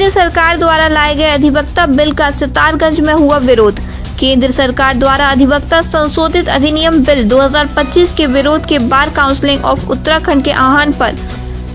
केंद्र सरकार द्वारा लाए गए अधिवक्ता बिल का सितारगंज में हुआ विरोध। केंद्र सरकार द्वारा अधिवक्ता संशोधित अधिनियम बिल 2025 के विरोध के बार काउंसिल ऑफ उत्तराखंड के आह्वान पर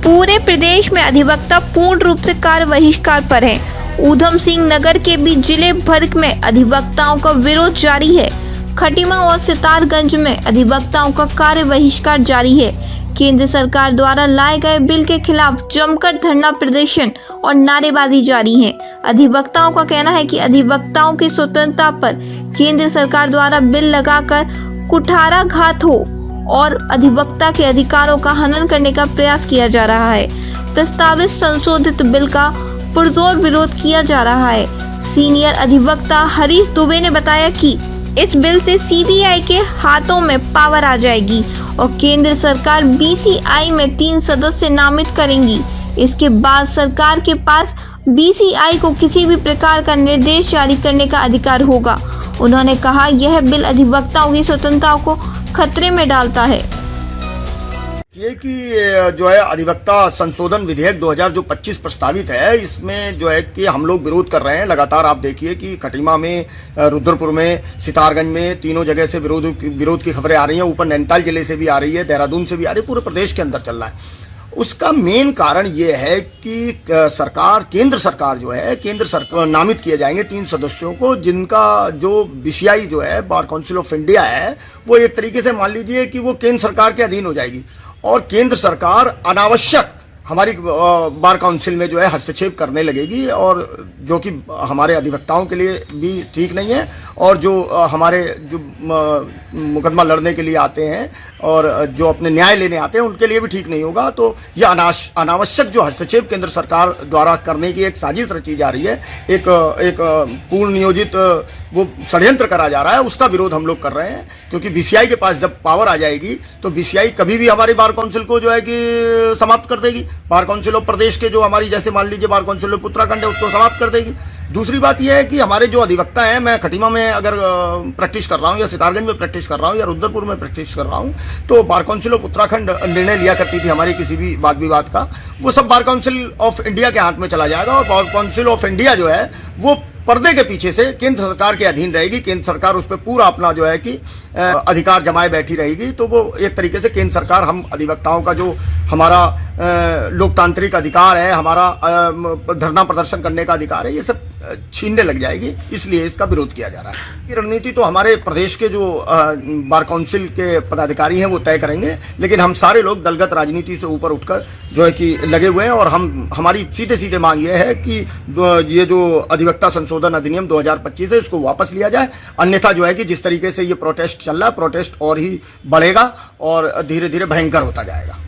पूरे प्रदेश में अधिवक्ता पूर्ण रूप से कार्य बहिष्कार पर हैं। ऊधम सिंह नगर के भी जिले भर में अधिवक्ताओं का विरोध जारी है। खटीमा और सितारगंज में अधिवक्ताओं का कार्य बहिष्कार जारी है। केंद्र सरकार द्वारा लाए गए बिल के खिलाफ जमकर धरना प्रदर्शन और नारेबाजी जारी है। अधिवक्ताओं का कहना है कि अधिवक्ताओं की स्वतंत्रता पर केंद्र सरकार द्वारा बिल लगाकर कुठाराघात हो और अधिवक्ता के अधिकारों का हनन करने का प्रयास किया जा रहा है। प्रस्तावित संशोधित बिल का पुरजोर विरोध किया जा रहा है। सीनियर अधिवक्ता हरीश दुबे ने बताया कि इस बिल से सीबीआई के हाथों में पावर आ जाएगी और केंद्र सरकार बीसीआई में 3 सदस्य नामित करेंगी। इसके बाद सरकार के पास बीसीआई को किसी भी प्रकार का निर्देश जारी करने का अधिकार होगा। उन्होंने कहा यह बिल अधिवक्ताओं की स्वतंत्रता को खतरे में डालता है। ये कि जो है अधिवक्ता संशोधन विधेयक 2025 प्रस्तावित है, इसमें जो है कि हम लोग विरोध कर रहे हैं। लगातार आप देखिए कि खटीमा में, रुद्रपुर में, सितारगंज में तीनों जगह से विरोध की खबरें आ रही हैं। ऊपर नैनीताल जिले से भी आ रही है, देहरादून से भी आ रही है, पूरे प्रदेश के अंदर चल रहा है। उसका मेन कारण ये है कि केंद्र सरकार जो है, केंद्र सरकार नामित किए जाएंगे 3 सदस्यों को, जिनका जो बीसीआई जो है, बार काउंसिल ऑफ इंडिया है, वो एक तरीके से मान लीजिए कि वो केंद्र सरकार के अधीन हो जाएगी और केंद्र सरकार अनावश्यक हमारी बार काउंसिल में जो है हस्तक्षेप करने लगेगी, और जो कि हमारे अधिवक्ताओं के लिए भी ठीक नहीं है और जो हमारे जो मुकदमा लड़ने के लिए आते हैं और जो अपने न्याय लेने आते हैं उनके लिए भी ठीक नहीं होगा। तो यह अनावश्यक जो हस्तक्षेप केंद्र सरकार द्वारा करने की एक साजिश रची जा रही है, एक पूर्ण नियोजित वो षड्यंत्र करा जा रहा है, उसका विरोध हम लोग कर रहे हैं। क्योंकि बीसीआई के पास जब पावर आ जाएगी तो बीसीआई कभी भी हमारी बार काउंसिल को जो है कि समाप्त कर देगी। बार काउंसिल ऑफ प्रदेश के जो हमारी, जैसे मान लीजिए बार काउंसिल ऑफ उत्तराखंड है, उसको समाप्त कर देगी। दूसरी बात यह है कि हमारे जो अधिवक्ता हैं, मैं खटीमा में अगर प्रैक्टिस कर रहा हूं या सितारगंज में प्रैक्टिस कर रहा हूं या रुद्रपुर में प्रैक्टिस कर रहा हूं, तो बार काउंसिल ऑफ उत्तराखंड निर्णय लिया करती थी हमारे किसी भी वाद विवाद का, वो सब बार काउंसिल ऑफ इंडिया के हाथ में चला जाएगा और बार काउंसिल ऑफ इंडिया जो है वो पर्दे के पीछे से केंद्र सरकार के अधीन रहेगी। केंद्र सरकार उस पर पूरा अपना जो है कि अधिकार जमाए बैठी रहेगी। तो वो एक तरीके से केंद्र सरकार हम अधिवक्ताओं का जो हमारा लोकतांत्रिक अधिकार है, हमारा धरना प्रदर्शन करने का अधिकार है, ये सब छीनने लग जाएगी। इसलिए इसका विरोध किया जा रहा है। ये रणनीति तो हमारे प्रदेश के जो बार काउंसिल के पदाधिकारी हैं वो तय करेंगे, लेकिन हम सारे लोग दलगत राजनीति से ऊपर उठकर जो है कि लगे हुए हैं और हमारी सीधे सीधे मांग ये है कि ये जो अधिवक्ता संशोधन अधिनियम 2025 है, इसको वापस लिया जाए। अन्यथा जो है कि जिस तरीके से ये प्रोटेस्ट चल रहा है, प्रोटेस्ट और ही बढ़ेगा और धीरे धीरे भयंकर होता जाएगा।